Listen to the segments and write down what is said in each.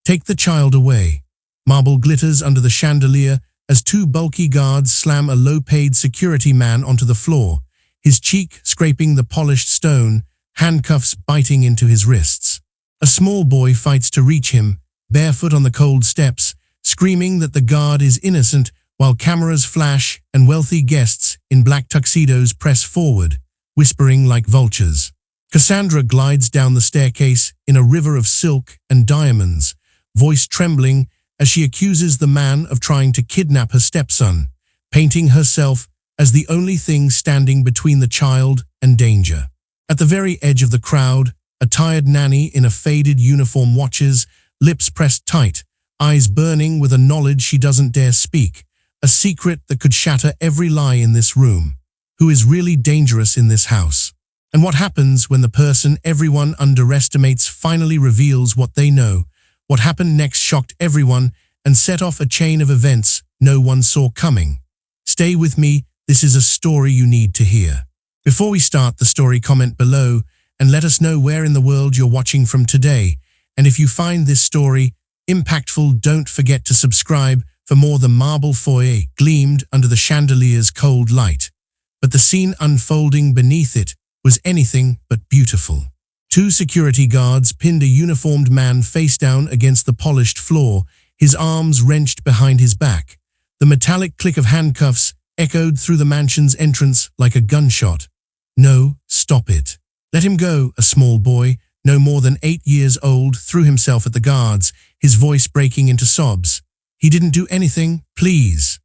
Take the child away. Marble glitters under the chandelier as two bulky guards slam a low-paid security man onto the floor, his cheek scraping the polished stone, handcuffs biting into his wrists. A small boy fights to reach him, barefoot on the cold steps, screaming that the guard is innocent while cameras flash and wealthy guests in black tuxedos press forward, whispering like vultures. Cassandra glides down the staircase in a river of silk and diamonds, voice trembling as she accuses the man of trying to kidnap her stepson, painting herself as the only thing standing between the child and danger. At the very edge of the crowd, a tired nanny in a faded uniform watches, lips pressed tight, eyes burning with a knowledge she doesn't dare speak, a secret that could shatter every lie in this room. Who is really dangerous in this house? And what happens when the person everyone underestimates finally reveals what they know? What happened next shocked everyone and set off a chain of events no one saw coming. Stay with me, this is a story you need to hear. Before we start the story, comment below and let us know where in the world you're watching from today. And if you find this story impactful, don't forget to subscribe for more. The marble foyer gleamed under the chandelier's cold light, but the scene unfolding beneath it was anything but beautiful. Two security guards pinned a uniformed man face down against the polished floor, his arms wrenched behind his back. The metallic click of handcuffs echoed through the mansion's entrance like a gunshot. No, stop it. Let him go. A small boy, no more than 8 years old, threw himself at the guards, his voice breaking into sobs. He didn't do anything, please.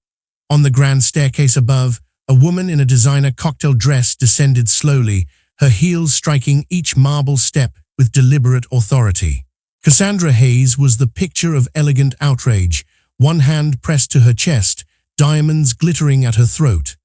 On the grand staircase above, a woman in a designer cocktail dress descended slowly, her heels striking each marble step with deliberate authority. Cassandra Hayes was the picture of elegant outrage, one hand pressed to her chest, diamonds glittering at her throat.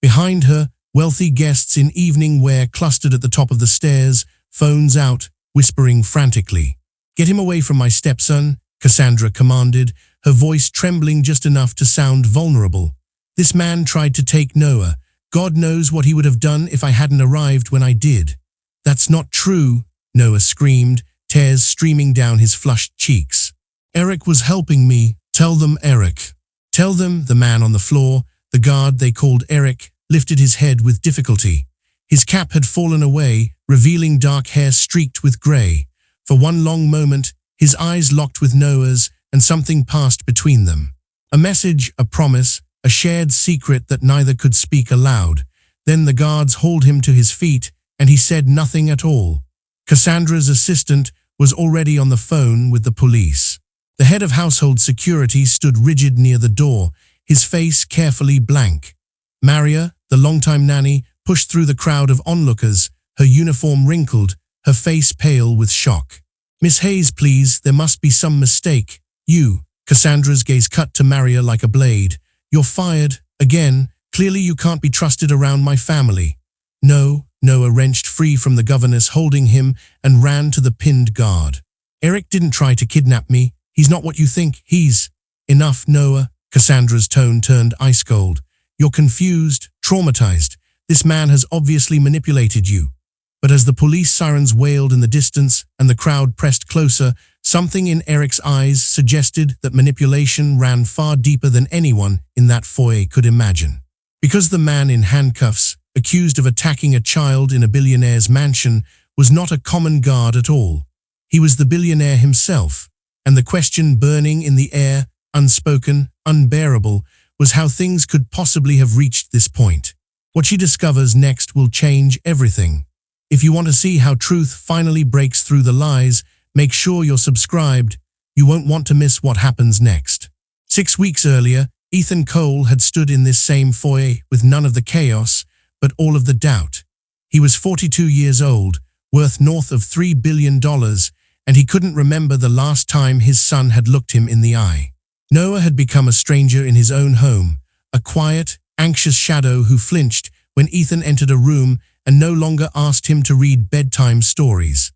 Behind her, wealthy guests in evening wear clustered at the top of the stairs, phones out, whispering frantically. "Get him away from my stepson," Cassandra commanded, her voice trembling just enough to sound vulnerable. "This man tried to take Noah. God knows what he would have done if I hadn't arrived when I did." "That's not true," Noah screamed, tears streaming down his flushed cheeks. "Eric was helping me. Tell them, Eric. Tell them." The man on the floor, the guard they called Eric, lifted his head with difficulty. His cap had fallen away, revealing dark hair streaked with gray. For one long moment, his eyes locked with Noah's, and something passed between them. A message, a promise, a shared secret that neither could speak aloud. Then the guards hauled him to his feet, and he said nothing at all. Cassandra's assistant was already on the phone with the police. The head of household security stood rigid near the door, his face carefully blank. Maria, the longtime nanny, pushed through the crowd of onlookers, her uniform wrinkled, her face pale with shock. "Miss Hayes, please, there must be some mistake. You," Cassandra's gaze cut to Maria like a blade. "You're fired, again. Clearly you can't be trusted around my family." "No," Noah wrenched free from the governess holding him and ran to the pinned guard. "Eric didn't try to kidnap me. He's not what you think. He's—" "Enough, Noah." Cassandra's tone turned ice cold. "You're confused, traumatized. This man has obviously manipulated you." But as the police sirens wailed in the distance and the crowd pressed closer, something in Eric's eyes suggested that manipulation ran far deeper than anyone in that foyer could imagine. Because the man in handcuffs, accused of attacking a child in a billionaire's mansion, was not a common guard at all. He was the billionaire himself, and the question burning in the air, unspoken, unbearable, was how things could possibly have reached this point. What she discovers next will change everything. If you want to see how truth finally breaks through the lies, make sure you're subscribed. You won't want to miss what happens next. 6 weeks earlier, Ethan Cole had stood in this same foyer with none of the chaos, but all of the doubt. He was 42 years old, worth north of $3 billion, and he couldn't remember the last time his son had looked him in the eye. Noah had become a stranger in his own home, a quiet, anxious shadow who flinched when Ethan entered a room and no longer asked him to read bedtime stories.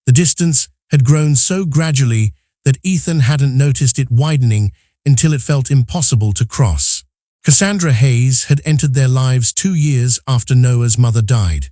The distance had grown so gradually that Ethan hadn't noticed it widening until it felt impossible to cross. Cassandra Hayes had entered their lives 2 years after Noah's mother died.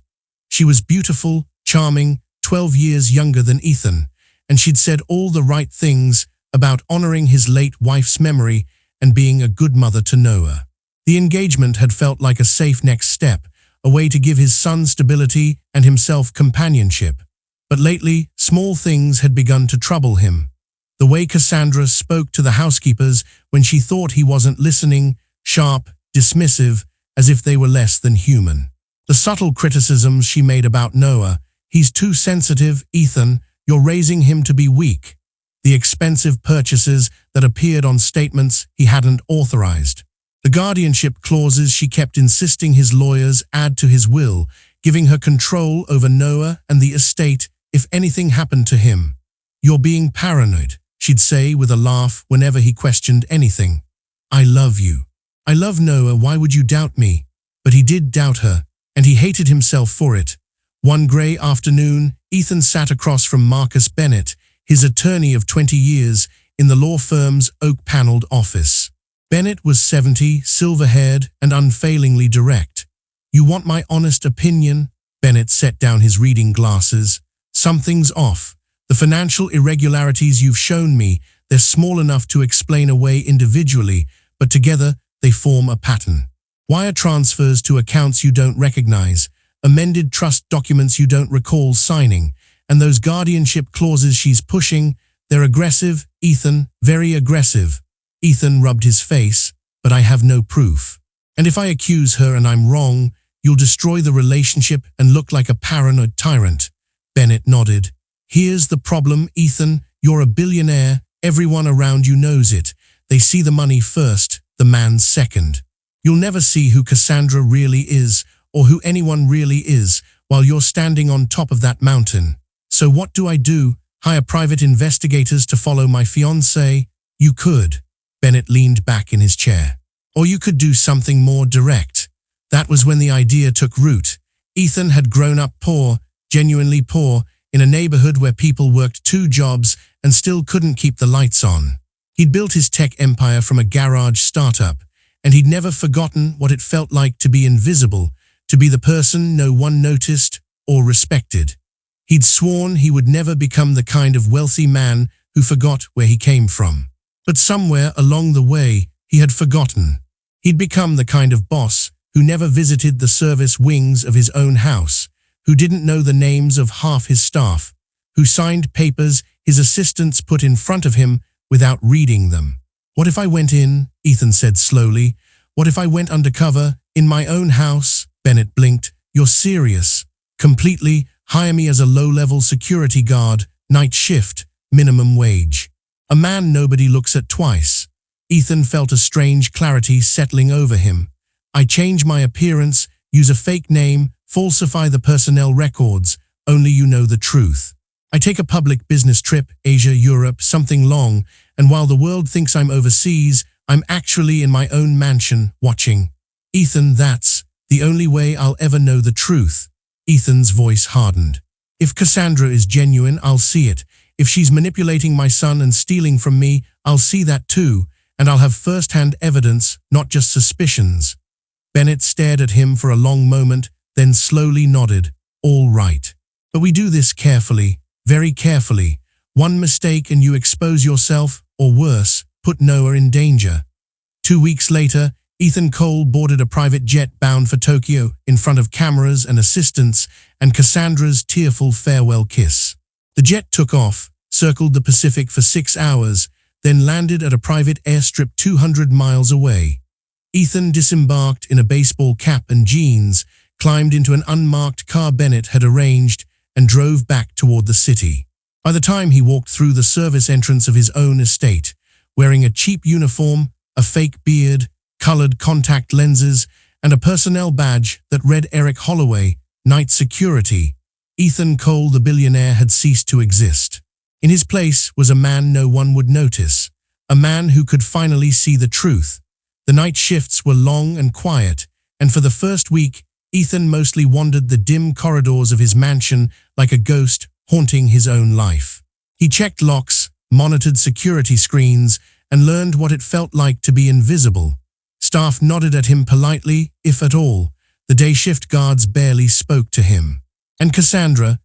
She was beautiful, charming, 12 years younger than Ethan, and she'd said all the right things about honoring his late wife's memory and being a good mother to Noah. The engagement had felt like a safe next step, a way to give his son stability and himself companionship. But lately, small things had begun to trouble him. The way Cassandra spoke to the housekeepers when she thought he wasn't listening, sharp, dismissive, as if they were less than human. The subtle criticisms she made about Noah, "He's too sensitive, Ethan, you're raising him to be weak." The expensive purchases that appeared on statements he hadn't authorized. The guardianship clauses she kept insisting his lawyers add to his will, giving her control over Noah and the estate if anything happened to him. "You're being paranoid," she'd say with a laugh whenever he questioned anything. "I love you. I love Noah, why would you doubt me?" But he did doubt her, and he hated himself for it. One grey afternoon, Ethan sat across from Marcus Bennett, his attorney of 20 years, in the law firm's oak-paneled office. Bennett was 70, silver-haired, and unfailingly direct. "You want my honest opinion?" Bennett set down his reading glasses. "Something's off. The financial irregularities you've shown me, they're small enough to explain away individually, but together they form a pattern. Wire transfers to accounts you don't recognize, amended trust documents you don't recall signing, and those guardianship clauses she's pushing, they're aggressive, Ethan, very aggressive." Ethan rubbed his face. "But I have no proof. And if I accuse her and I'm wrong, you'll destroy the relationship and look like a paranoid tyrant." Bennett nodded. "Here's the problem, Ethan. You're a billionaire. Everyone around you knows it. They see the money first, the man second. You'll never see who Cassandra really is, or who anyone really is, while you're standing on top of that mountain. So what do I do? Hire private investigators to follow my fiancée? You could." Bennett leaned back in his chair. "Or you could do something more direct." That was when the idea took root. Ethan had grown up poor, genuinely poor, in a neighborhood where people worked 2 jobs and still couldn't keep the lights on. He'd built his tech empire from a garage startup, and he'd never forgotten what it felt like to be invisible, to be the person no one noticed or respected. He'd sworn he would never become the kind of wealthy man who forgot where he came from. But somewhere along the way, he had forgotten. He'd become the kind of boss who never visited the service wings of his own house, who didn't know the names of half his staff, who signed papers his assistants put in front of him without reading them. "What if I went in?" Ethan said slowly. "What if I went undercover, in my own house?" Bennett blinked. "You're serious?" "Completely. Hire me as a low-level security guard, night shift, minimum wage. A man nobody looks at twice." Ethan felt a strange clarity settling over him. "I change my appearance, use a fake name, falsify the personnel records, only you know the truth. I take a public business trip, Asia, Europe, something long, and while the world thinks I'm overseas, I'm actually in my own mansion, watching. Ethan, that's the only way I'll ever know the truth." Ethan's voice hardened. "If Cassandra is genuine, I'll see it. If she's manipulating my son and stealing from me, I'll see that too, and I'll have first-hand evidence, not just suspicions." Bennett stared at him for a long moment, then slowly nodded. "All right. But we do this carefully, very carefully. One mistake and you expose yourself, or worse, put Noah in danger." 2 weeks later, Ethan Cole boarded a private jet bound for Tokyo in front of cameras and assistants and Cassandra's tearful farewell kiss. The jet took off, circled the Pacific for 6 hours, then landed at a private airstrip 200 miles away. Ethan disembarked in a baseball cap and jeans, climbed into an unmarked car Bennett had arranged, and drove back toward the city. By the time he walked through the service entrance of his own estate, wearing a cheap uniform, a fake beard, colored contact lenses, and a personnel badge that read Eric Holloway, Night Security, Ethan Cole the billionaire had ceased to exist. In his place was a man no one would notice, a man who could finally see the truth. The night shifts were long and quiet, and for the first week, Ethan mostly wandered the dim corridors of his mansion like a ghost haunting his own life. He checked locks, monitored security screens, and learned what it felt like to be invisible. Staff nodded at him politely, if at all. The day shift guards barely spoke to him. And Cassandra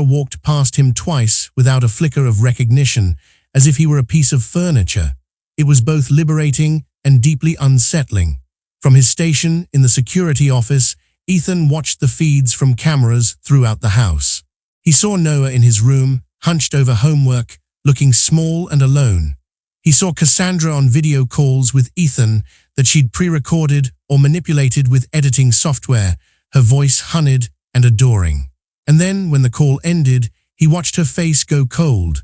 walked past him twice without a flicker of recognition, as if he were a piece of furniture. It was both liberating and deeply unsettling. From his station in the security office, Ethan watched the feeds from cameras throughout the house. He saw Noah in his room, hunched over homework, looking small and alone. He saw Cassandra on video calls with Ethan that she'd pre-recorded or manipulated with editing software, her voice honeyed and adoring. And then, when the call ended, he watched her face go cold.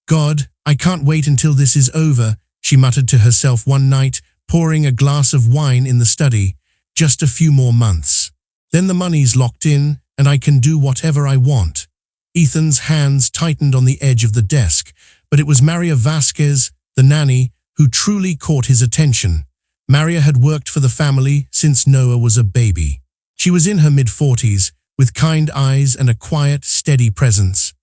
"God, I can't wait until this is over," she muttered to herself one night, pouring a glass of wine in the study. "Just a few more months. Then the money's locked in, and I can do whatever I want." Ethan's hands tightened on the edge of the desk, but it was Maria Vasquez, the nanny, who truly caught his attention. Maria had worked for the family since Noah was a baby. She was in her mid-40s, with kind eyes and a quiet, steady presence.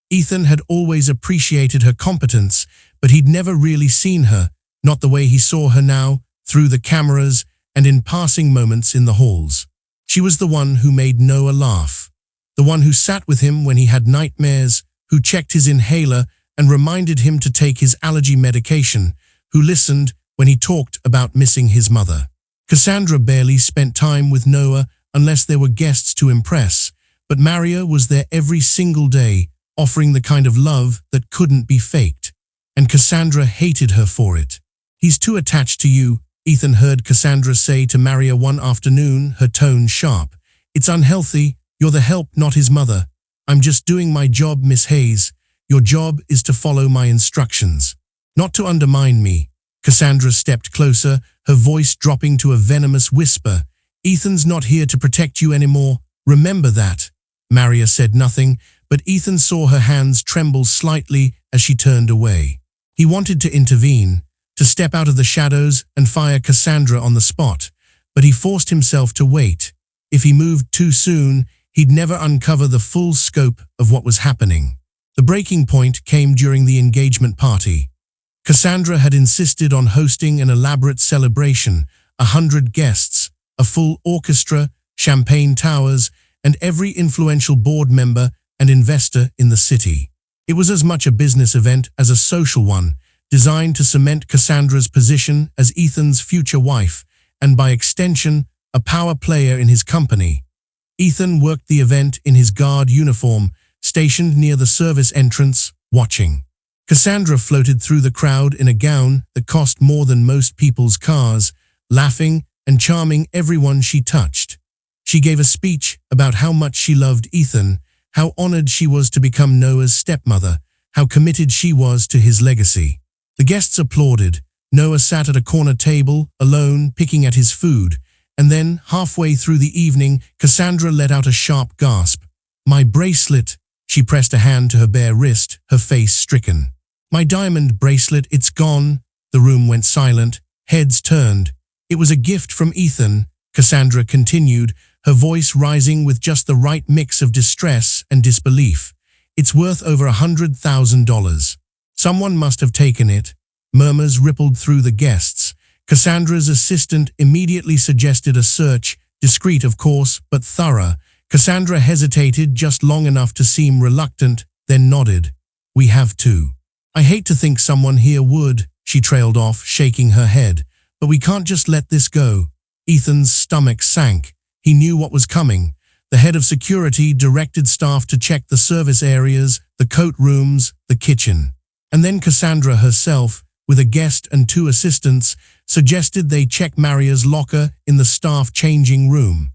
Ethan had always appreciated her competence, but he'd never really seen her, not the way he saw her now, through the cameras and in passing moments in the halls. She was the one who made Noah laugh, the one who sat with him when he had nightmares, who checked his inhaler and reminded him to take his allergy medication, who listened when he talked about missing his mother. Cassandra barely spent time with Noah unless there were guests to impress, but Maria was there every single day, offering the kind of love that couldn't be faked. And Cassandra hated her for it. "He's too attached to you," Ethan heard Cassandra say to Maria one afternoon, her tone sharp. "It's unhealthy. You're the help, not his mother." "I'm just doing my job, Miss Hayes. Your job is to follow my instructions, not to undermine me." Cassandra stepped closer, her voice dropping to a venomous whisper. "Ethan's not here to protect you anymore. Remember that." Maria said nothing, but Ethan saw her hands tremble slightly as she turned away. He wanted to intervene, to step out of the shadows and fire Cassandra on the spot, but he forced himself to wait. If he moved too soon, he'd never uncover the full scope of what was happening. The breaking point came during the engagement party. Cassandra had insisted on hosting an elaborate celebration, 100 guests, a full orchestra, champagne towers, and every influential board member and investor in the city. It was as much a business event as a social one, designed to cement Cassandra's position as Ethan's future wife, and by extension, a power player in his company. Ethan worked the event in his guard uniform, stationed near the service entrance, watching. Cassandra floated through the crowd in a gown that cost more than most people's cars, laughing and charming everyone she touched. She gave a speech about how much she loved Ethan, how honored she was to become Noah's stepmother, how committed she was to his legacy. The guests applauded. Noah sat at a corner table, alone, picking at his food, and then, halfway through the evening, Cassandra let out a sharp gasp. "My bracelet!" She pressed a hand to her bare wrist, her face stricken. "My diamond bracelet, it's gone." The room went silent, heads turned. "It was a gift from Ethan," Cassandra continued, her voice rising with just the right mix of distress and disbelief. "It's worth over $100,000. Someone must have taken it." Murmurs rippled through the guests. Cassandra's assistant immediately suggested a search, discreet of course, but thorough. Cassandra hesitated just long enough to seem reluctant, then nodded. "We have to." "I hate to think someone here would," she trailed off, shaking her head. "But we can't just let this go." Ethan's stomach sank. He knew what was coming. The head of security directed staff to check the service areas, the coat rooms, the kitchen. And then Cassandra herself, with a guest and 2 assistants, suggested they check Maria's locker in the staff changing room.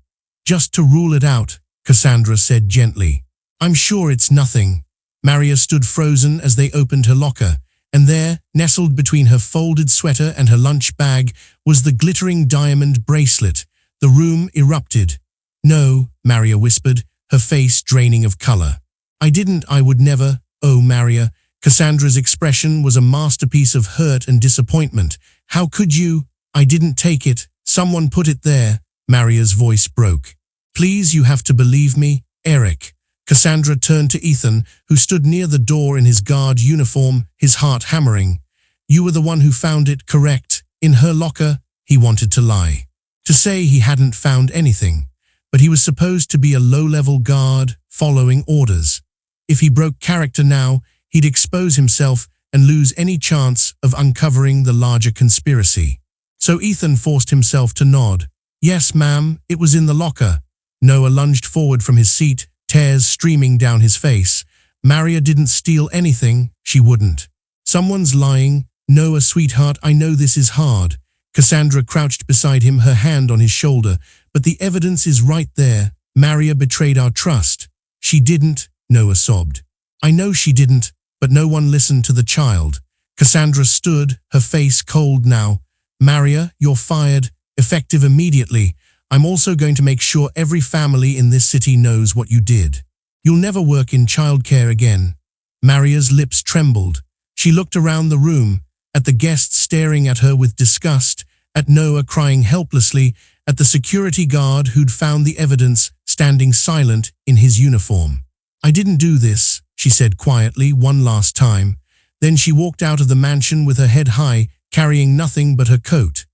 "Just to rule it out," Cassandra said gently. "I'm sure it's nothing." Maria stood frozen as they opened her locker, and there, nestled between her folded sweater and her lunch bag, was the glittering diamond bracelet. The room erupted. "No," Maria whispered, her face draining of color. I would never." "Oh, Maria." Cassandra's expression was a masterpiece of hurt and disappointment. "How could you?" "I didn't take it. Someone put it there." Maria's voice broke. "Please, you have to believe me, Eric." Cassandra turned to Ethan, who stood near the door in his guard uniform, his heart hammering. "You were the one who found it, correct? In her locker?" He wanted to lie, to say he hadn't found anything, but he was supposed to be a low-level guard, following orders. If he broke character now, he'd expose himself, and lose any chance of uncovering the larger conspiracy. So Ethan forced himself to nod. "Yes, ma'am, it was in the locker." Noah lunged forward from his seat, tears streaming down his face. "Maria didn't steal anything, she wouldn't." "Someone's lying. Noah, sweetheart, I know this is hard." Cassandra crouched beside him, her hand on his shoulder. "But the evidence is right there. Maria betrayed our trust." "She didn't," Noah sobbed. "I know she didn't, but no one listened to the child." Cassandra stood, her face cold now. "Maria, you're fired, effective immediately. I'm also going to make sure every family in this city knows what you did. You'll never work in childcare again." Maria's lips trembled. She looked around the room, at the guests staring at her with disgust, at Noah crying helplessly, at the security guard who'd found the evidence standing silent in his uniform. "I didn't do this," she said quietly one last time. Then she walked out of the mansion with her head high, carrying nothing but her coat.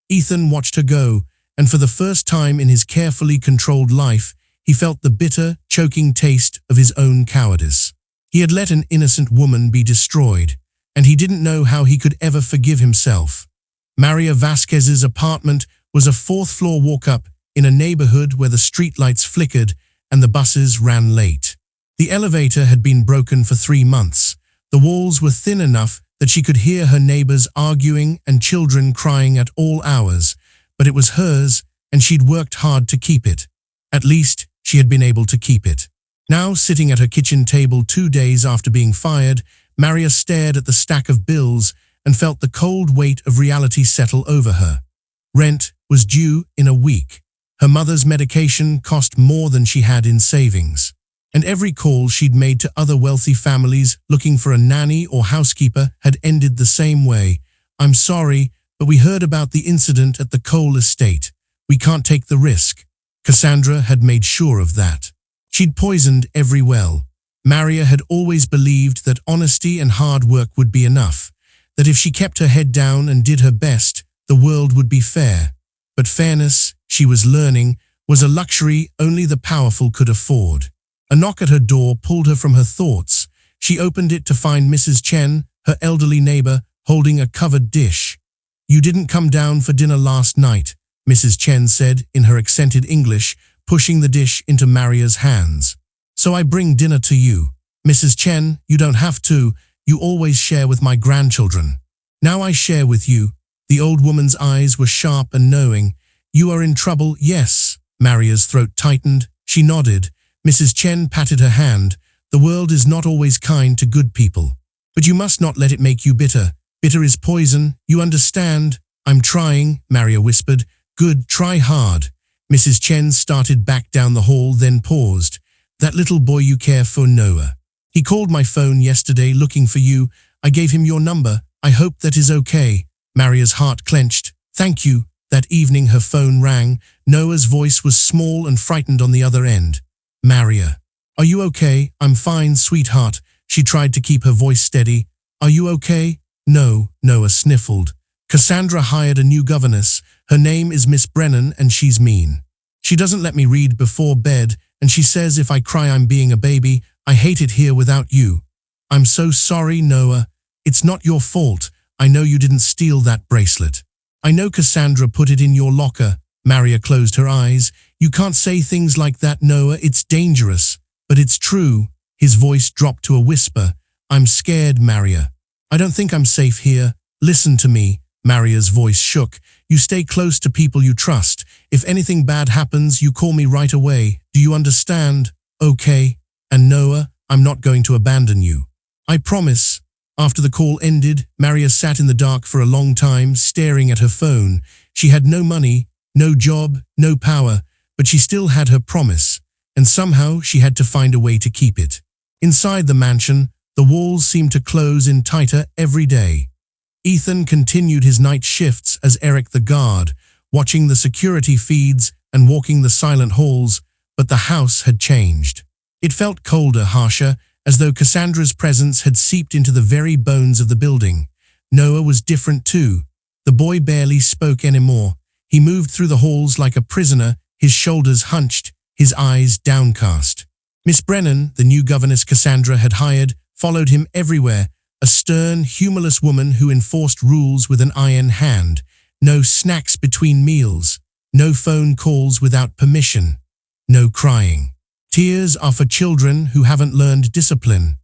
Ethan watched her go, and for the first time in his carefully controlled life, he felt the bitter, choking taste of his own cowardice. He had let an innocent woman be destroyed, and he didn't know how he could ever forgive himself. Maria Vasquez's apartment was a fourth-floor walk-up in a neighborhood where the streetlights flickered and the buses ran late. The elevator had been broken for 3 months. The walls were thin enough that she could hear her neighbors arguing and children crying at all hours, but it was hers, and she'd worked hard to keep it. At least, she had been able to keep it. Now, sitting at her kitchen table 2 days after being fired, Maria stared at the stack of bills and felt the cold weight of reality settle over her. Rent was due in a week. Her mother's medication cost more than she had in savings. And every call she'd made to other wealthy families looking for a nanny or housekeeper had ended the same way. "I'm sorry, but we heard about the incident at the Cole estate. We can't take the risk." Cassandra had made sure of that. She'd poisoned every well. Maria had always believed that honesty and hard work would be enough, that if she kept her head down and did her best, the world would be fair. But fairness, she was learning, was a luxury only the powerful could afford. A knock at her door pulled her from her thoughts. She opened it to find Mrs. Chen, her elderly neighbor, holding a covered dish. "You didn't come down for dinner last night," Mrs. Chen said in her accented English, pushing the dish into Maria's hands. "So I bring dinner to you." "Mrs. Chen, you don't have to. You always share with my grandchildren." "Now I share with you." The old woman's eyes were sharp and knowing. "You are in trouble, yes." Maria's throat tightened. She nodded. Mrs. Chen patted her hand. "The world is not always kind to good people. But you must not let it make you bitter. Bitter is poison, you understand?" "I'm trying," Maria whispered. "Good, try hard." Mrs. Chen started back down the hall, then paused. "That little boy you care for, Noah. He called my phone yesterday looking for you. I gave him your number. I hope that is okay." Maria's heart clenched. "Thank you." That evening her phone rang. Noah's voice was small and frightened on the other end. "Maria. Are you okay?" "I'm fine, sweetheart." She tried to keep her voice steady. "Are you okay?" "No," Noah sniffled. "Cassandra hired a new governess. Her name is Miss Brennan and she's mean. She doesn't let me read before bed and she says if I cry I'm being a baby. I hate it here without you." "I'm so sorry, Noah. It's not your fault. I know you didn't steal that bracelet. I know Cassandra put it in your locker." Maria closed her eyes. "You can't say things like that, Noah. It's dangerous." "But it's true." His voice dropped to a whisper. "I'm scared, Maria. I don't think I'm safe here. Listen to me." Maria's voice shook. "You stay close to people you trust. If anything bad happens, you call me right away. Do you understand?" "Okay." "And Noah, I'm not going to abandon you. I promise." After the call ended, Maria sat in the dark for a long time, staring at her phone. She had no money, no job, no power, but she still had her promise, and somehow she had to find a way to keep it. Inside the mansion, the walls seemed to close in tighter every day. Ethan continued his night shifts as Eric the guard, watching the security feeds and walking the silent halls, but the house had changed. It felt colder, harsher, as though Cassandra's presence had seeped into the very bones of the building. Noah was different too. The boy barely spoke anymore. He moved through the halls like a prisoner, his shoulders hunched, his eyes downcast. Miss Brennan, the new governess Cassandra had hired, followed him everywhere, a stern, humorless woman who enforced rules with an iron hand. No snacks between meals, no phone calls without permission, no crying. Tears are for children who haven't learned discipline.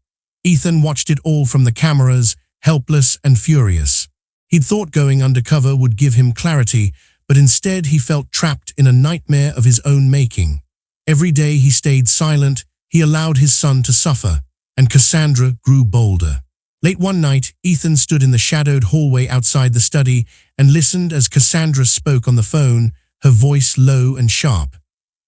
Ethan watched it all from the cameras, helpless and furious. He'd thought going undercover would give him clarity, but instead he felt trapped in a nightmare of his own making. Every day he stayed silent, he allowed his son to suffer, and Cassandra grew bolder. Late one night, Ethan stood in the shadowed hallway outside the study and listened as Cassandra spoke on the phone, her voice low and sharp.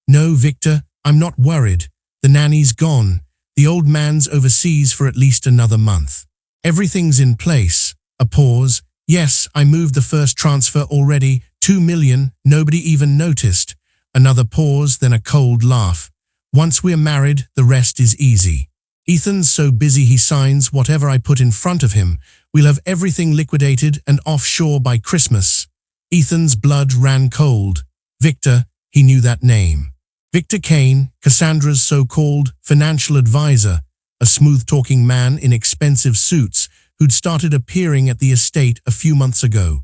"No, Victor, I'm not worried. The nanny's gone. The old man's overseas for at least another month. Everything's in place." A pause. "Yes, I moved the first transfer already, 2 million, nobody even noticed." Another pause, then a cold laugh. "Once we're married, the rest is easy. Ethan's so busy he signs whatever I put in front of him. We'll have everything liquidated and offshore by Christmas." Ethan's blood ran cold. Victor, he knew that name. Victor Kane, Cassandra's so-called financial advisor, a smooth-talking man in expensive suits who'd started appearing at the estate a few months ago.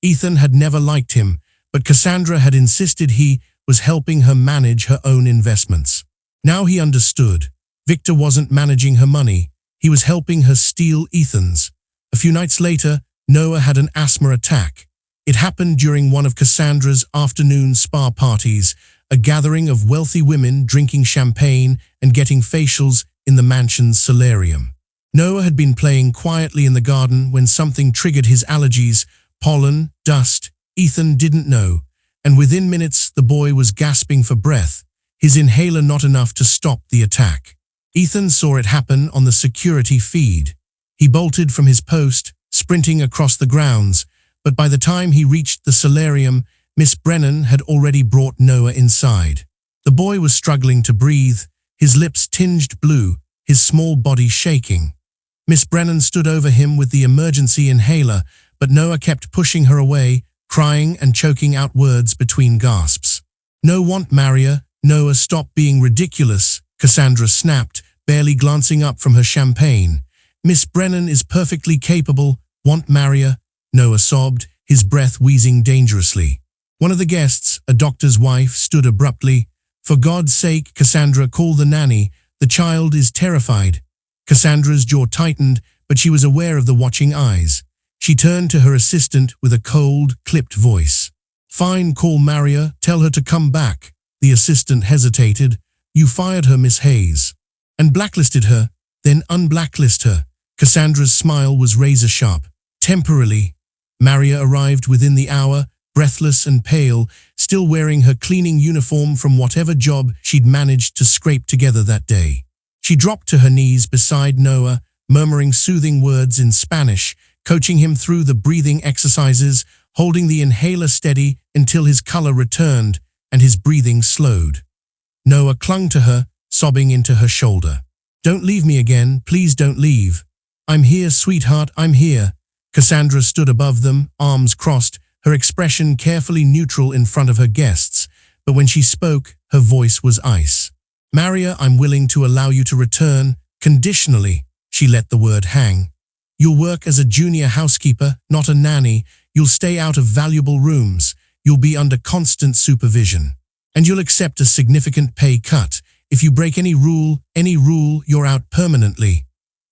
Ethan had never liked him, but Cassandra had insisted he was helping her manage her own investments. Now he understood. Victor wasn't managing her money, he was helping her steal Ethan's. A few nights later, Noah had an asthma attack. It happened during one of Cassandra's afternoon spa parties, a gathering of wealthy women drinking champagne and getting facials in the mansion's solarium. Noah had been playing quietly in the garden when something triggered his allergies, pollen, dust. Ethan didn't know, and within minutes the boy was gasping for breath, his inhaler not enough to stop the attack. Ethan saw it happen on the security feed. He bolted from his post, sprinting across the grounds, but by the time he reached the solarium, Miss Brennan had already brought Noah inside. The boy was struggling to breathe, his lips tinged blue, his small body shaking. Miss Brennan stood over him with the emergency inhaler, but Noah kept pushing her away, crying and choking out words between gasps. "No, want Maria, Noah, stop being ridiculous," Cassandra snapped, barely glancing up from her champagne. "Miss Brennan is perfectly capable, want Maria," Noah sobbed, his breath wheezing dangerously. One of the guests, a doctor's wife, stood abruptly. "For God's sake, Cassandra, call the nanny. The child is terrified." Cassandra's jaw tightened, but she was aware of the watching eyes. She turned to her assistant with a cold, clipped voice. "Fine, call Maria, tell her to come back." The assistant hesitated. "You fired her, Miss Hayes." "And blacklisted her, then unblacklist her." Cassandra's smile was razor-sharp. "Temporarily." Maria arrived within the hour, breathless and pale, still wearing her cleaning uniform from whatever job she'd managed to scrape together that day. She dropped to her knees beside Noah, murmuring soothing words in Spanish, coaching him through the breathing exercises, holding the inhaler steady until his color returned and his breathing slowed. Noah clung to her, sobbing into her shoulder. "Don't leave me again, please don't leave." "I'm here, sweetheart, I'm here." Cassandra stood above them, arms crossed, her expression carefully neutral in front of her guests, but when she spoke, her voice was ice. "Maria, I'm willing to allow you to return, conditionally." She let the word hang. "You'll work as a junior housekeeper, not a nanny. You'll stay out of valuable rooms. You'll be under constant supervision. And you'll accept a significant pay cut. If you break any rule, you're out permanently."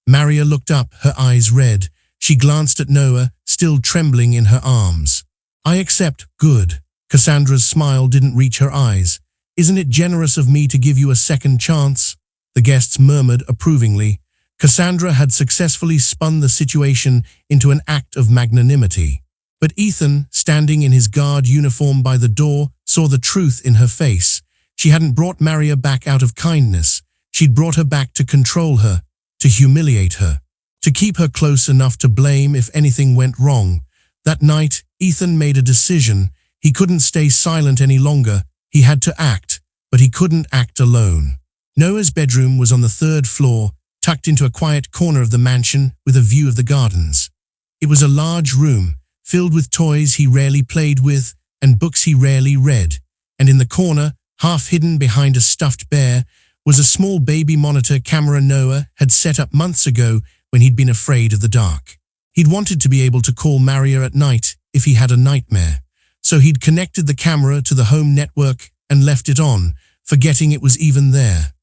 Maria looked up, her eyes red. She glanced at Noah, still trembling in her arms. "I accept, good." Cassandra's smile didn't reach her eyes. "Isn't it generous of me to give you a second chance?" The guests murmured approvingly. Cassandra had successfully spun the situation into an act of magnanimity. But Ethan, standing in his guard uniform by the door, saw the truth in her face. She hadn't brought Maria back out of kindness. She'd brought her back to control her, to humiliate her, to keep her close enough to blame if anything went wrong. That night, Ethan made a decision. He couldn't stay silent any longer. He had to act, but he couldn't act alone. Noah's bedroom was on the 3rd floor, tucked into a quiet corner of the mansion with a view of the gardens. It was a large room, filled with toys he rarely played with and books he rarely read. And in the corner, half hidden behind a stuffed bear, was a small baby monitor camera Noah had set up months ago when he'd been afraid of the dark. He'd wanted to be able to call Maria at night if he had a nightmare. So he'd connected the camera to the home network and left it on, forgetting it was even there.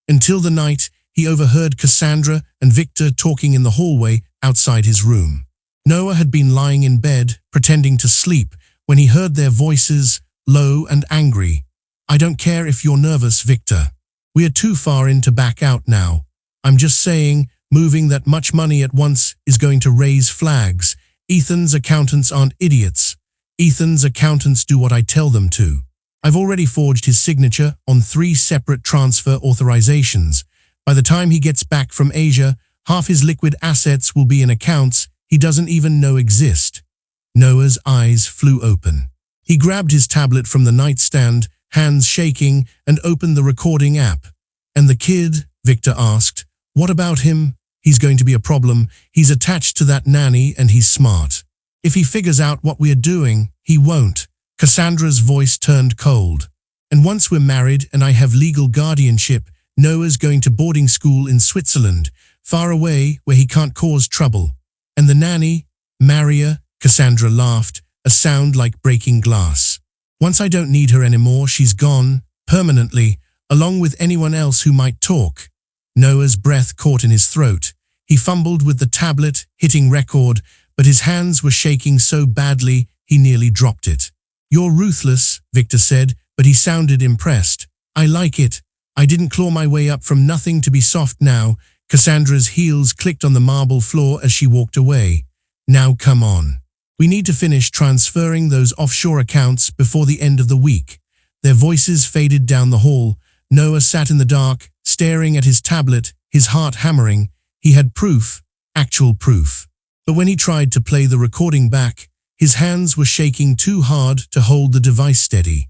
Until the night, he overheard Cassandra and Victor talking in the hallway outside his room. Noah had been lying in bed, pretending to sleep, when he heard their voices, low and angry. "I don't care if you're nervous, Victor. We are too far in to back out now. I'm just saying, moving that much money at once is going to raise flags. Ethan's accountants aren't idiots. Ethan's accountants do what I tell them to. I've already forged his signature on 3 separate transfer authorizations. By the time he gets back from Asia, half his liquid assets will be in accounts he doesn't even know exist." Noah's eyes flew open. He grabbed his tablet from the nightstand, hands shaking, and opened the recording app. "And the kid?" Victor asked. "What about him? He's going to be a problem. He's attached to that nanny and he's smart. If he figures out what we are doing, he won't." Cassandra's voice turned cold. "And once we're married and I have legal guardianship, Noah's going to boarding school in Switzerland, far away where he can't cause trouble. And the nanny, Maria," Cassandra laughed, a sound like breaking glass. "Once I don't need her anymore, she's gone, permanently, along with anyone else who might talk." Noah's breath caught in his throat. He fumbled with the tablet, hitting record, but his hands were shaking so badly he nearly dropped it. "You're ruthless," Victor said, but he sounded impressed. "I like it. I didn't claw my way up from nothing to be soft now." Cassandra's heels clicked on the marble floor as she walked away. "Now come on. We need to finish transferring those offshore accounts before the end of the week." Their voices faded down the hall. Noah sat in the dark, staring at his tablet, his heart hammering. He had proof, actual proof. But when he tried to play the recording back, his hands were shaking too hard to hold the device steady.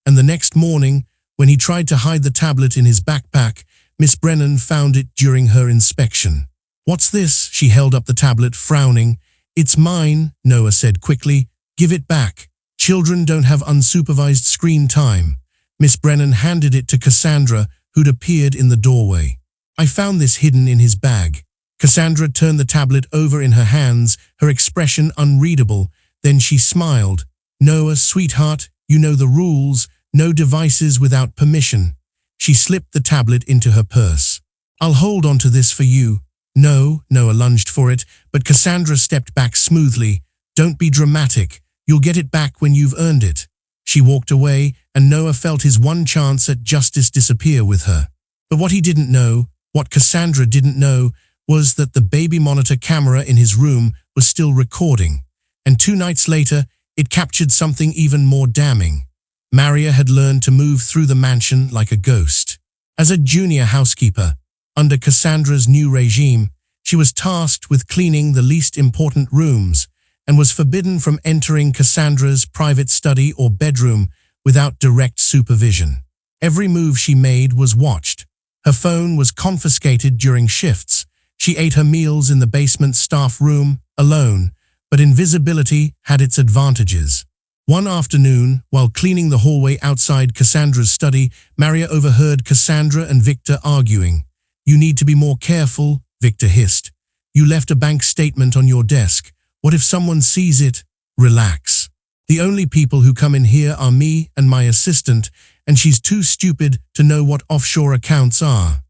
And the next morning, when he tried to hide the tablet in his backpack, Miss Brennan found it during her inspection. "What's this?" She held up the tablet, frowning. "It's mine," Noah said quickly. "Give it back. Children don't have unsupervised screen time." Miss Brennan handed it to Cassandra, who'd appeared in the doorway. "I found this hidden in his bag." Cassandra turned the tablet over in her hands, her expression unreadable. Then she smiled. "Noah, sweetheart, you know the rules. No devices without permission." She slipped the tablet into her purse. "I'll hold on to this for you." "No," Noah lunged for it, but Cassandra stepped back smoothly. "Don't be dramatic. You'll get it back when you've earned it." She walked away, and Noah felt his one chance at justice disappear with her. But what he didn't know, what Cassandra didn't know, was that the baby monitor camera in his room was still recording. And 2 nights later, it captured something even more damning. Maria had learned to move through the mansion like a ghost. As a junior housekeeper, under Cassandra's new regime, she was tasked with cleaning the least important rooms and was forbidden from entering Cassandra's private study or bedroom without direct supervision. Every move she made was watched. Her phone was confiscated during shifts. She ate her meals in the basement staff room, alone, but invisibility had its advantages. One afternoon, while cleaning the hallway outside Cassandra's study, Maria overheard Cassandra and Victor arguing. "You need to be more careful," Victor hissed. "You left a bank statement on your desk. What if someone sees it?" "Relax. The only people who come in here are me and my assistant, and she's too stupid to know what offshore accounts are."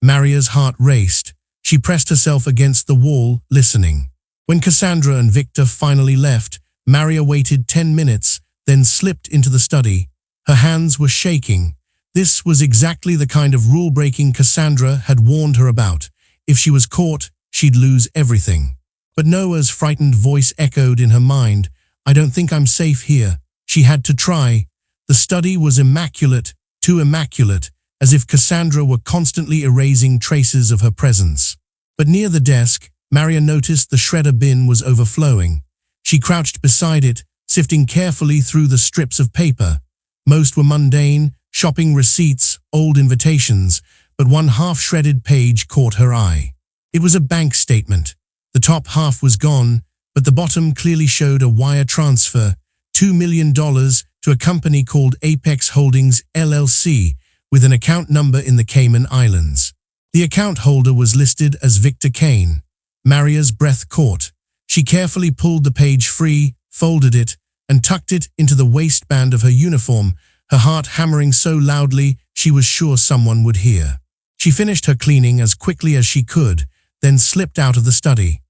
Maria's heart raced. She pressed herself against the wall, listening. When Cassandra and Victor finally left, Maria waited 10 minutes, then slipped into the study. Her hands were shaking. This was exactly the kind of rule-breaking Cassandra had warned her about. If she was caught, she'd lose everything. But Noah's frightened voice echoed in her mind. "I don't think I'm safe here." She had to try. The study was immaculate, too immaculate, as if Cassandra were constantly erasing traces of her presence. But near the desk, Maria noticed the shredder bin was overflowing. She crouched beside it, sifting carefully through the strips of paper. Most were mundane, shopping receipts, old invitations, but one half-shredded page caught her eye. It was a bank statement. The top half was gone, but the bottom clearly showed a wire transfer, $2 million to a company called Apex Holdings LLC, with an account number in the Cayman Islands. The account holder was listed as Victor Kane. Maria's breath caught. She carefully pulled the page free, folded it, and tucked it into the waistband of her uniform, her heart hammering so loudly she was sure someone would hear. She finished her cleaning as quickly as she could, then slipped out of the study.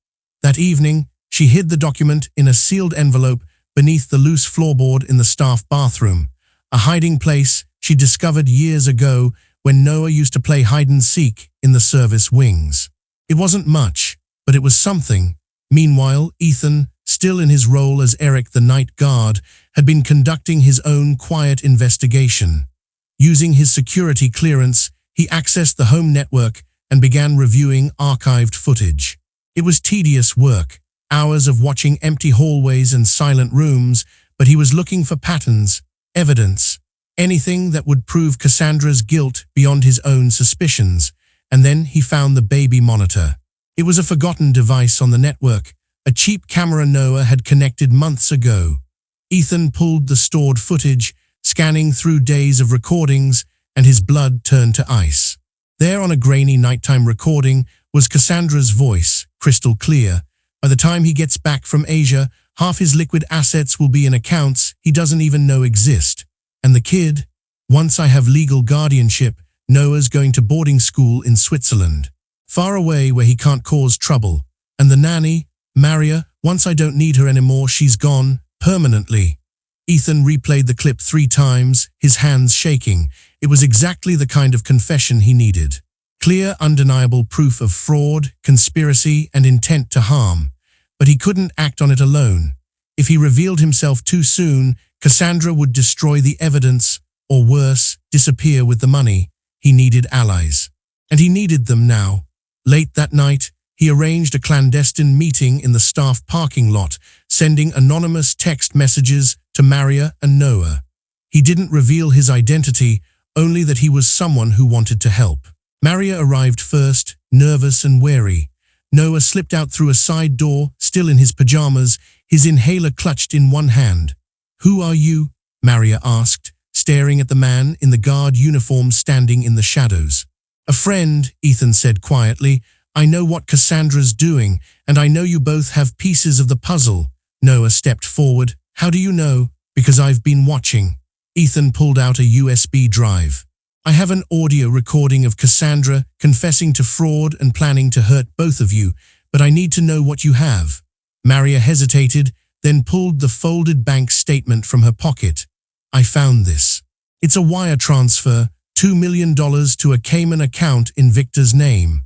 That evening, she hid the document in a sealed envelope beneath the loose floorboard in the staff bathroom, a hiding place she discovered years ago when Noah used to play hide-and-seek in the service wings. It wasn't much, but it was something. Meanwhile, Ethan, still in his role as Eric the night guard, had been conducting his own quiet investigation. Using his security clearance, he accessed the home network and began reviewing archived footage. It was tedious work, hours of watching empty hallways and silent rooms, but he was looking for patterns, evidence, anything that would prove Cassandra's guilt beyond his own suspicions. And then he found the baby monitor. It was a forgotten device on the network, a cheap camera Noah had connected months ago. Ethan pulled the stored footage, scanning through days of recordings, and his blood turned to ice. There on a grainy nighttime recording was Cassandra's voice, crystal clear. By the time he gets back from Asia, half his liquid assets will be in accounts he doesn't even know exist. And the kid? Once I have legal guardianship, Noah's going to boarding school in Switzerland, far away where he can't cause trouble. And the nanny, Maria, once I don't need her anymore, she's gone, permanently. Ethan replayed the clip 3 times, his hands shaking. It was exactly the kind of confession he needed. Clear, undeniable proof of fraud, conspiracy, and intent to harm. But he couldn't act on it alone. If he revealed himself too soon, Cassandra would destroy the evidence, or worse, disappear with the money. He needed allies. And he needed them now. Late that night, he arranged a clandestine meeting in the staff parking lot, sending anonymous text messages to Maria and Noah. He didn't reveal his identity, only that he was someone who wanted to help. Maria arrived first, nervous and wary. Noah slipped out through a side door, still in his pajamas, his inhaler clutched in one hand. "Who are you?" Maria asked, staring at the man in the guard uniform standing in the shadows. "A friend," Ethan said quietly. "I know what Cassandra's doing, and I know you both have pieces of the puzzle." Noah stepped forward. "How do you know?" "Because I've been watching." Ethan pulled out a USB drive. "I have an audio recording of Cassandra confessing to fraud and planning to hurt both of you, but I need to know what you have." Maria hesitated, then pulled the folded bank statement from her pocket. "I found this. It's a wire transfer, $2 million to a Cayman account in Victor's name."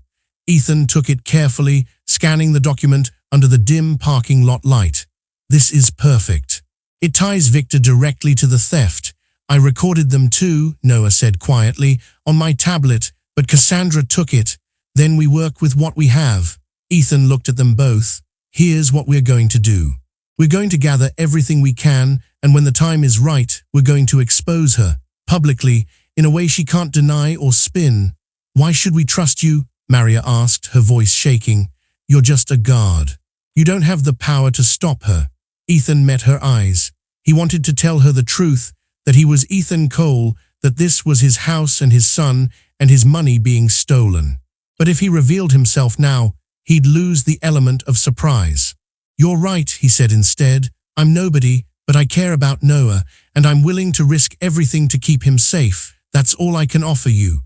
Ethan took it carefully, scanning the document under the dim parking lot light. "This is perfect. It ties Victor directly to the theft. I recorded them too," Noah said quietly, "on my tablet, but Cassandra took it. Then we work with what we have." Ethan looked at them both. "Here's what we're going to do. We're going to gather everything we can, and when the time is right, we're going to expose her, publicly, in a way she can't deny or spin." "Why should we trust you?" Maria asked, her voice shaking. "You're just a guard. You don't have the power to stop her." Ethan met her eyes. He wanted to tell her the truth, that he was Ethan Cole, that this was his house and his son, and his money being stolen. But if he revealed himself now, he'd lose the element of surprise. "You're right," he said instead. "I'm nobody, but I care about Noah, and I'm willing to risk everything to keep him safe. That's all I can offer you."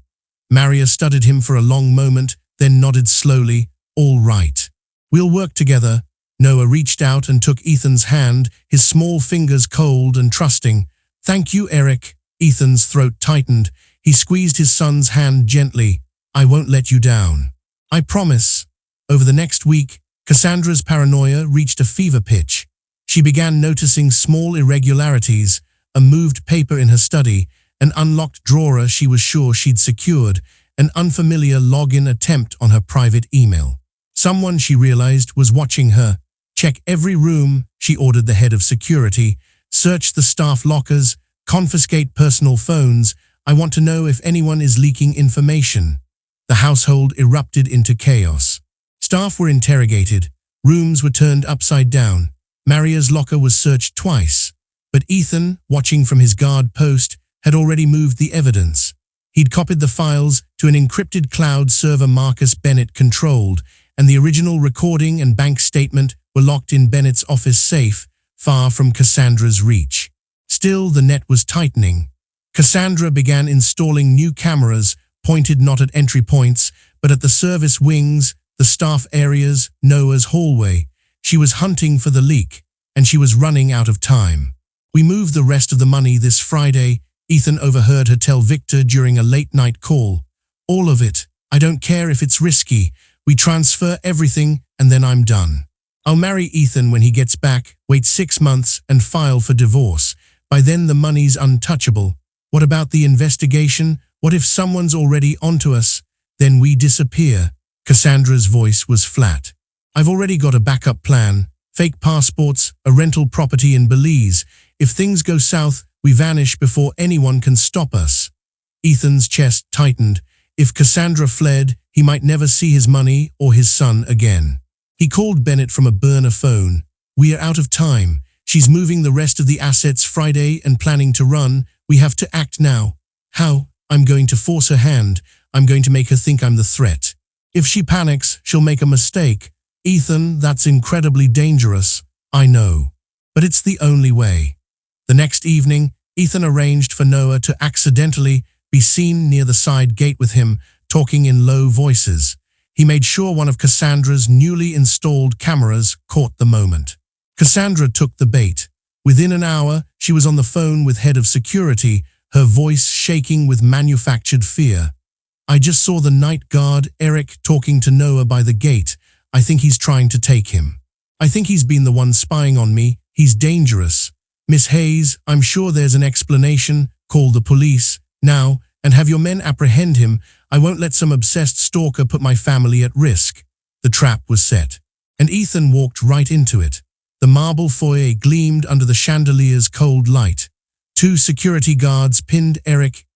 Maria studied him for a long moment, then nodded slowly. "All right. We'll work together." Noah reached out and took Ethan's hand, his small fingers cold and trusting. "Thank you, Eric." Ethan's throat tightened. He squeezed his son's hand gently. "I won't let you down. I promise." Over the next week, Cassandra's paranoia reached a fever pitch. She began noticing small irregularities, a moved paper in her study, an unlocked drawer she was sure she'd secured, an unfamiliar login attempt on her private email. Someone, she realized, was watching her. "Check every room," she ordered the head of security. "Search the staff lockers, confiscate personal phones. I want to know if anyone is leaking information." The household erupted into chaos. Staff were interrogated. Rooms were turned upside down. Maria's locker was searched twice. But Ethan, watching from his guard post, had already moved the evidence. He'd copied the files to an encrypted cloud server Marcus Bennett controlled, and the original recording and bank statement were locked in Bennett's office safe, far from Cassandra's reach. Still, the net was tightening. Cassandra began installing new cameras, pointed not at entry points, but at the service wings, the staff areas, Noah's hallway. She was hunting for the leak, and she was running out of time. "We moved the rest of the money this Friday," Ethan overheard her tell Victor during a late-night call. "All of it. I don't care if it's risky. We transfer everything, and then I'm done. I'll marry Ethan when he gets back, wait 6 months, and file for divorce. By then the money's untouchable. What about the investigation? What if someone's already onto us? Then we disappear." Cassandra's voice was flat. "I've already got a backup plan. Fake passports, a rental property in Belize. If things go south, we vanish before anyone can stop us." Ethan's chest tightened. If Cassandra fled, he might never see his money or his son again. He called Bennett from a burner phone. "We are out of time. She's moving the rest of the assets Friday and planning to run. We have to act now." "How?" "I'm going to force her hand. I'm going to make her think I'm the threat. If she panics, she'll make a mistake." "Ethan, that's incredibly dangerous." "I know. But it's the only way." The next evening, Ethan arranged for Noah to accidentally be seen near the side gate with him, talking in low voices. He made sure one of Cassandra's newly installed cameras caught the moment. Cassandra took the bait. Within an hour, she was on the phone with head of security, her voice shaking with manufactured fear. "I just saw the night guard, Eric, talking to Noah by the gate. I think he's trying to take him. I think he's been the one spying on me. He's dangerous. Miss Hayes, I'm sure there's an explanation. Call the police now and have your men apprehend him. I won't let some obsessed stalker put my family at risk." The trap was set, and Ethan walked right into it. The marble foyer gleamed under the chandelier's cold light. 2 security guards pinned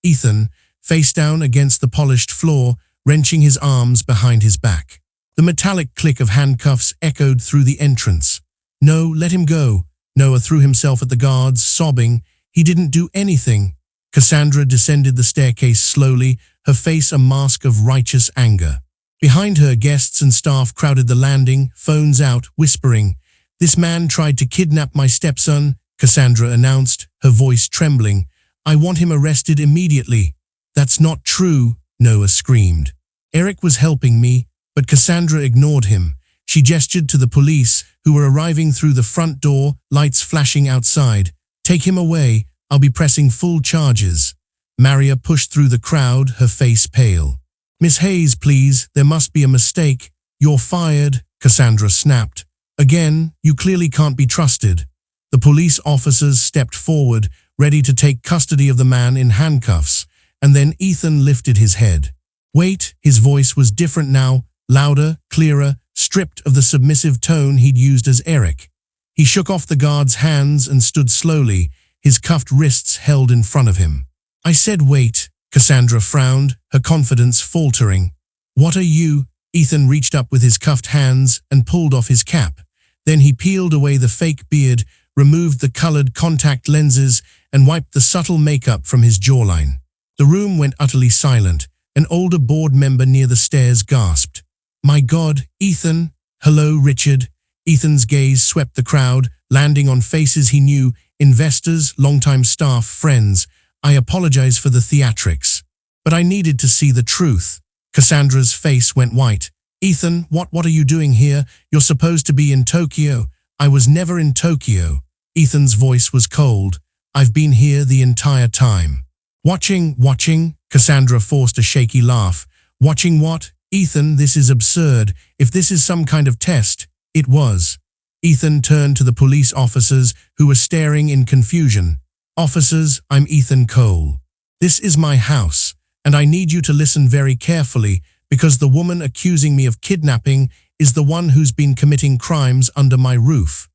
Ethan, face down against the polished floor, wrenching his arms behind his back. The metallic click of handcuffs echoed through the entrance. "No, let him go." Noah threw himself at the guards, sobbing. "He didn't do anything." Cassandra descended the staircase slowly, her face a mask of righteous anger. Behind her, guests and staff crowded the landing, phones out, whispering. "This man tried to kidnap my stepson," Cassandra announced, her voice trembling. "I want him arrested immediately." "That's not true," Noah screamed. "Eric was helping me," but Cassandra ignored him. She gestured to the police, who were arriving through the front door, lights flashing outside. "Take him away. I'll be pressing full charges." Maria pushed through the crowd, her face pale. "Miss Hayes, please, there must be a mistake." "You're fired," Cassandra snapped. "Again, you clearly can't be trusted." The police officers stepped forward, ready to take custody of the man in handcuffs, and then Ethan lifted his head. "Wait," his voice was different now, louder, clearer, stripped of the submissive tone he'd used as Eric. He shook off the guard's hands and stood slowly, his cuffed wrists held in front of him. "I said wait," Cassandra frowned, her confidence faltering. "What are you?" Ethan reached up with his cuffed hands and pulled off his cap. Then he peeled away the fake beard, removed the colored contact lenses, and wiped the subtle makeup from his jawline. The room went utterly silent. An older board member near the stairs gasped. "My God, Ethan!" "Hello, Richard." Ethan's gaze swept the crowd, landing on faces he knew, investors, longtime staff, friends. "I apologize for the theatrics, but I needed to see the truth." Cassandra's face went white. "Ethan, what are you doing here? You're supposed to be in Tokyo." "I was never in Tokyo." Ethan's voice was cold. "I've been here the entire time." Watching? Cassandra forced a shaky laugh. "Watching what?" "Ethan, this is absurd. If this is some kind of test." It was. Ethan turned to the police officers who were staring in confusion. "Officers, I'm Ethan Cole. This is my house, and I need you to listen very carefully because the woman accusing me of kidnapping is the one who's been committing crimes under my roof."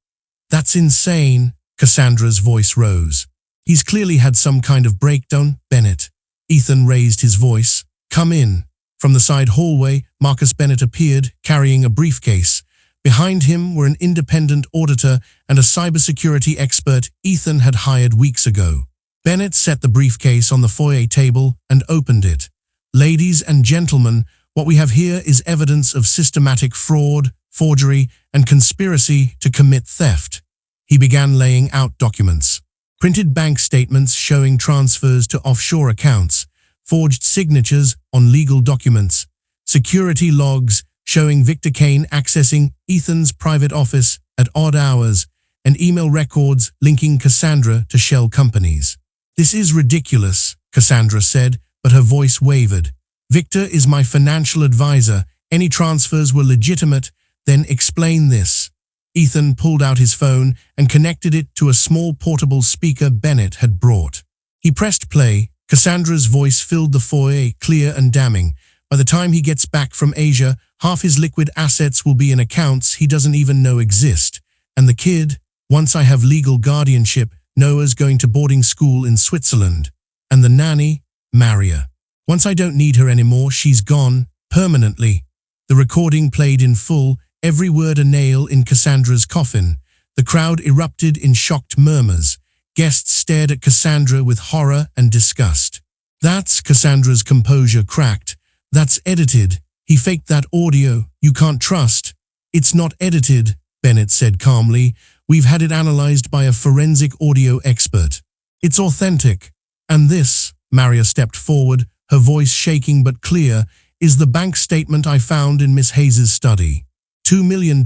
"That's insane," Cassandra's voice rose. "He's clearly had some kind of breakdown, Bennett." Ethan raised his voice. "Come in." From the side hallway, Marcus Bennett appeared, carrying a briefcase. Behind him were an independent auditor and a cybersecurity expert Ethan had hired weeks ago. Bennett set the briefcase on the foyer table and opened it. "Ladies and gentlemen, What we have here is evidence of systematic fraud, forgery, and conspiracy to commit theft. He began laying out documents. Printed bank statements showing transfers to offshore accounts, forged signatures on legal documents, security logs showing Victor Kane accessing Ethan's private office at odd hours, and email records linking Cassandra to shell companies. "This is ridiculous," Cassandra said, but her voice wavered. "Victor is my financial advisor. Any transfers were legitimate. Then explain this." Ethan pulled out his phone and connected it to a small portable speaker Bennett had brought. He pressed play. Cassandra's voice filled the foyer, clear and damning. "By the time he gets back from Asia, half his liquid assets will be in accounts he doesn't even know exist. And the kid, once I have legal guardianship, Noah's going to boarding school in Switzerland. And the nanny, Maria. Once I don't need her anymore, she's gone, permanently." The recording played in full, every word a nail in Cassandra's coffin. The crowd erupted in shocked murmurs. Guests stared at Cassandra with horror and disgust. "That's..." Cassandra's composure cracked. "That's edited. He faked that audio. You can't trust." "It's not edited," Bennett said calmly. "We've had it analyzed by a forensic audio expert. It's authentic. And this," Maria stepped forward, her voice shaking but clear, "is the bank statement I found in Miss Hayes' study. $2 million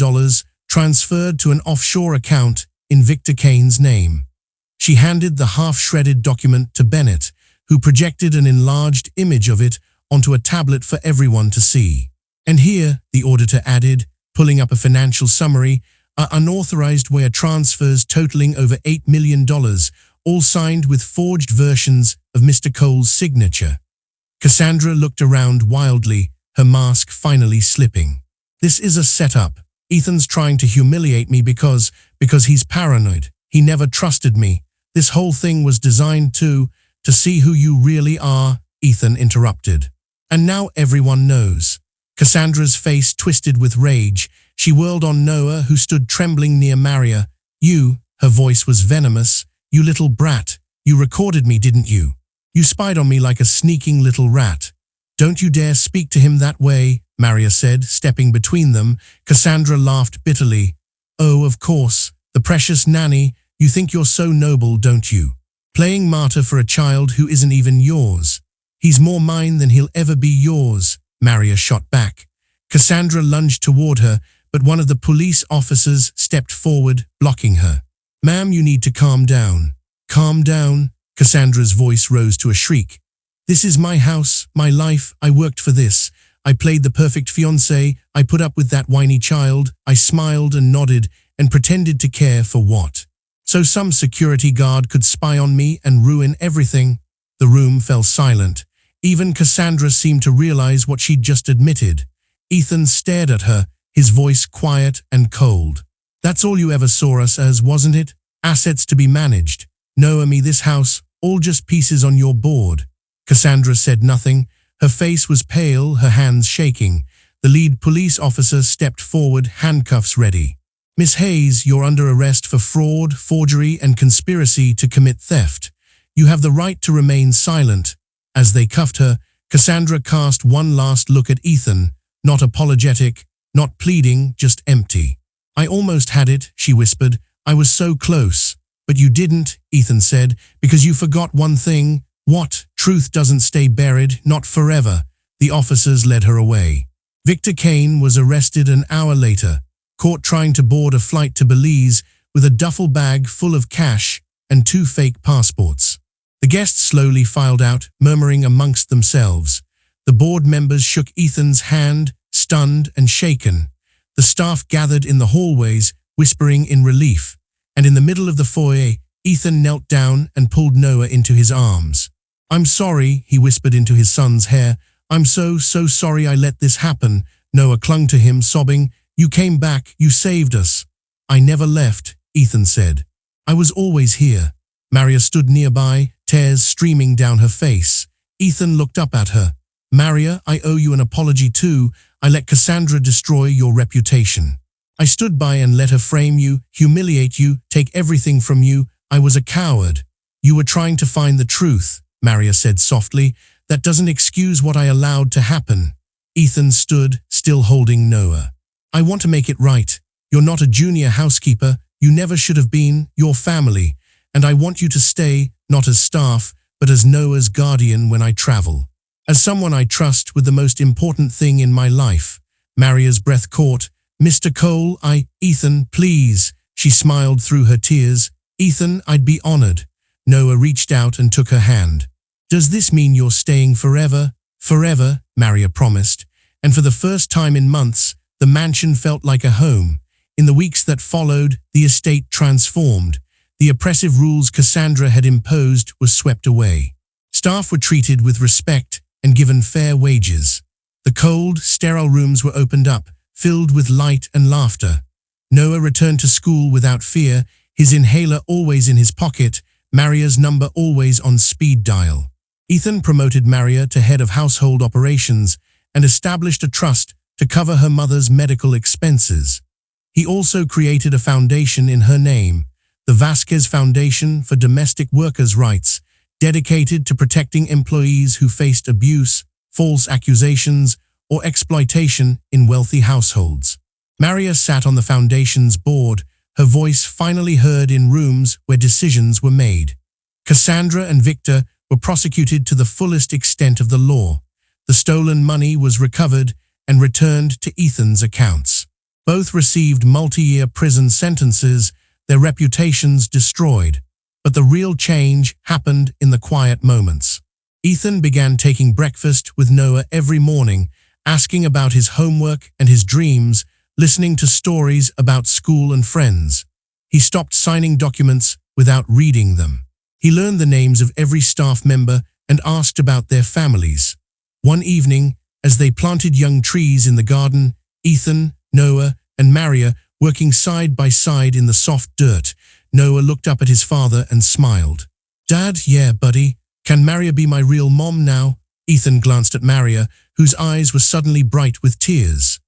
transferred to an offshore account in Victor Kane's name." She handed the half-shredded document to Bennett, who projected an enlarged image of it onto a tablet for everyone to see. "And here," the auditor added, pulling up a financial summary, "are unauthorized wire transfers totaling over $8 million, all signed with forged versions of Mr. Cole's signature." Cassandra looked around wildly, her mask finally slipping. "This is a setup. Ethan's trying to humiliate me because he's paranoid. He never trusted me. This whole thing was designed to see who you really are," Ethan interrupted. "And now everyone knows." Cassandra's face twisted with rage. She whirled on Noah, who stood trembling near Maria. "You," her voice was venomous, "you little brat. You recorded me, didn't you? You spied on me like a sneaking little rat. Don't you dare speak to him that way," Maria said, stepping between them. Cassandra laughed bitterly. "Oh, of course, the precious nanny. You think you're so noble, don't you? Playing martyr for a child who isn't even yours. He's more mine than he'll ever be yours," Maria shot back. Cassandra lunged toward her, but one of the police officers stepped forward, blocking her. "Ma'am, you need to calm down." "Calm down?" Cassandra's voice rose to a shriek. "This is my house, my life. I worked for this. I played the perfect fiancé. I put up with that whiny child. I smiled and nodded and pretended to care for what? So some security guard could spy on me and ruin everything?" The room fell silent. Even Cassandra seemed to realize what she'd just admitted. Ethan stared at her, his voice quiet and cold. "That's all you ever saw us as, wasn't it? Assets to be managed. Noah, me, this house, all just pieces on your board." Cassandra said nothing. Her face was pale, her hands shaking. The lead police officer stepped forward, handcuffs ready. "Miss Hayes, you're under arrest for fraud, forgery, and conspiracy to commit theft. You have the right to remain silent." As they cuffed her, Cassandra cast one last look at Ethan, not apologetic, not pleading, just empty. "I almost had it," she whispered. "I was so close." "But you didn't," Ethan said, "because you forgot one thing." "What?" "Truth doesn't stay buried, not forever." The officers led her away. Victor Kane was arrested an hour later, caught trying to board a flight to Belize with a duffel bag full of cash and 2 fake passports. The guests slowly filed out, murmuring amongst themselves. The board members shook Ethan's hand, stunned and shaken. The staff gathered in the hallways, whispering in relief. And in the middle of the foyer, Ethan knelt down and pulled Noah into his arms. "I'm sorry," he whispered into his son's hair. "I'm so sorry I let this happen." Noah clung to him, sobbing. "You came back, you saved us." "I never left," Ethan said. "I was always here." Maria stood nearby, tears streaming down her face. Ethan looked up at her. "Maria, I owe you an apology too. I let Cassandra destroy your reputation. I stood by and let her frame you, humiliate you, take everything from you. I was a coward." "You were trying to find the truth," Maria said softly. "That doesn't excuse what I allowed to happen." Ethan stood, still holding Noah. I want to make it right. You're not a junior housekeeper. You never should have been. Your family. And I want you to stay, not as staff, but as Noah's guardian when I travel. As someone I trust with the most important thing in my life. Maria's breath caught. Mr. Cole, Ethan, please. She smiled through her tears. Ethan, I'd be honored. Noah reached out and took her hand. Does this mean you're staying forever? Forever, Maria promised. And for the first time in months, the mansion felt like a home. In the weeks that followed, the estate transformed. The oppressive rules Cassandra had imposed were swept away. Staff were treated with respect and given fair wages. The cold, sterile rooms were opened up, filled with light and laughter. Noah returned to school without fear, his inhaler always in his pocket, Maria's number always on speed dial. Ethan promoted Maria to head of household operations and established a trust to cover her mother's medical expenses. He also created a foundation in her name, the Vasquez Foundation for Domestic Workers' Rights, dedicated to protecting employees who faced abuse, false accusations, or exploitation in wealthy households. Maria sat on the foundation's board, her voice finally heard in rooms where decisions were made. Cassandra and Victor were prosecuted to the fullest extent of the law. The stolen money was recovered and returned to Ethan's accounts. Both received multi-year prison sentences, their reputations destroyed. But the real change happened in the quiet moments. Ethan began taking breakfast with Noah every morning, asking about his homework and his dreams, listening to stories about school and friends. He stopped signing documents without reading them. He learned the names of every staff member and asked about their families. One evening, as they planted young trees in the garden, Ethan, Noah, and Maria working side by side in the soft dirt, Noah looked up at his father and smiled. Dad, yeah, buddy. Can Maria be my real mom now? Ethan glanced at Maria, whose eyes were suddenly bright with tears.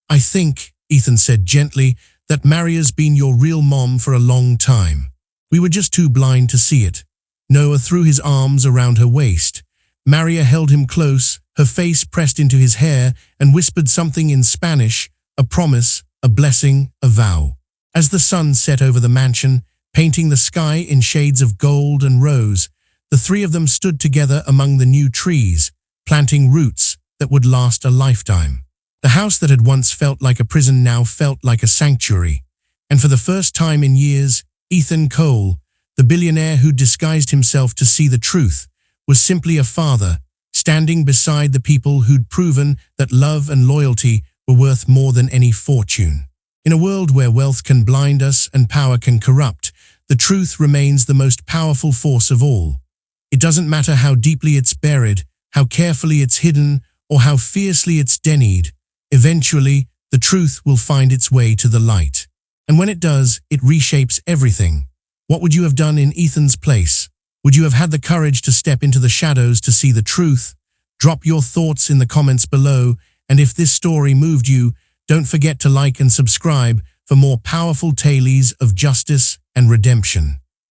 I think, Ethan said gently, that Maria's been your real mom for a long time. We were just too blind to see it. Noah threw his arms around her waist. Maria held him close, her face pressed into his hair, and whispered something in Spanish, a promise, a blessing, a vow. As the sun set over the mansion, painting the sky in shades of gold and rose, the three of them stood together among the new trees, planting roots that would last a lifetime. The house that had once felt like a prison now felt like a sanctuary. And for the first time in years, Ethan Cole, the billionaire who disguised himself to see the truth, was simply a father, standing beside the people who'd proven that love and loyalty were worth more than any fortune. In a world where wealth can blind us and power can corrupt, the truth remains the most powerful force of all. It doesn't matter how deeply it's buried, how carefully it's hidden, or how fiercely it's denied. Eventually, the truth will find its way to the light. And when it does, it reshapes everything. What would you have done in Ethan's place? Would you have had the courage to step into the shadows to see the truth? Drop your thoughts in the comments below, and if this story moved you, don't forget to like and subscribe for more powerful tales of justice and redemption.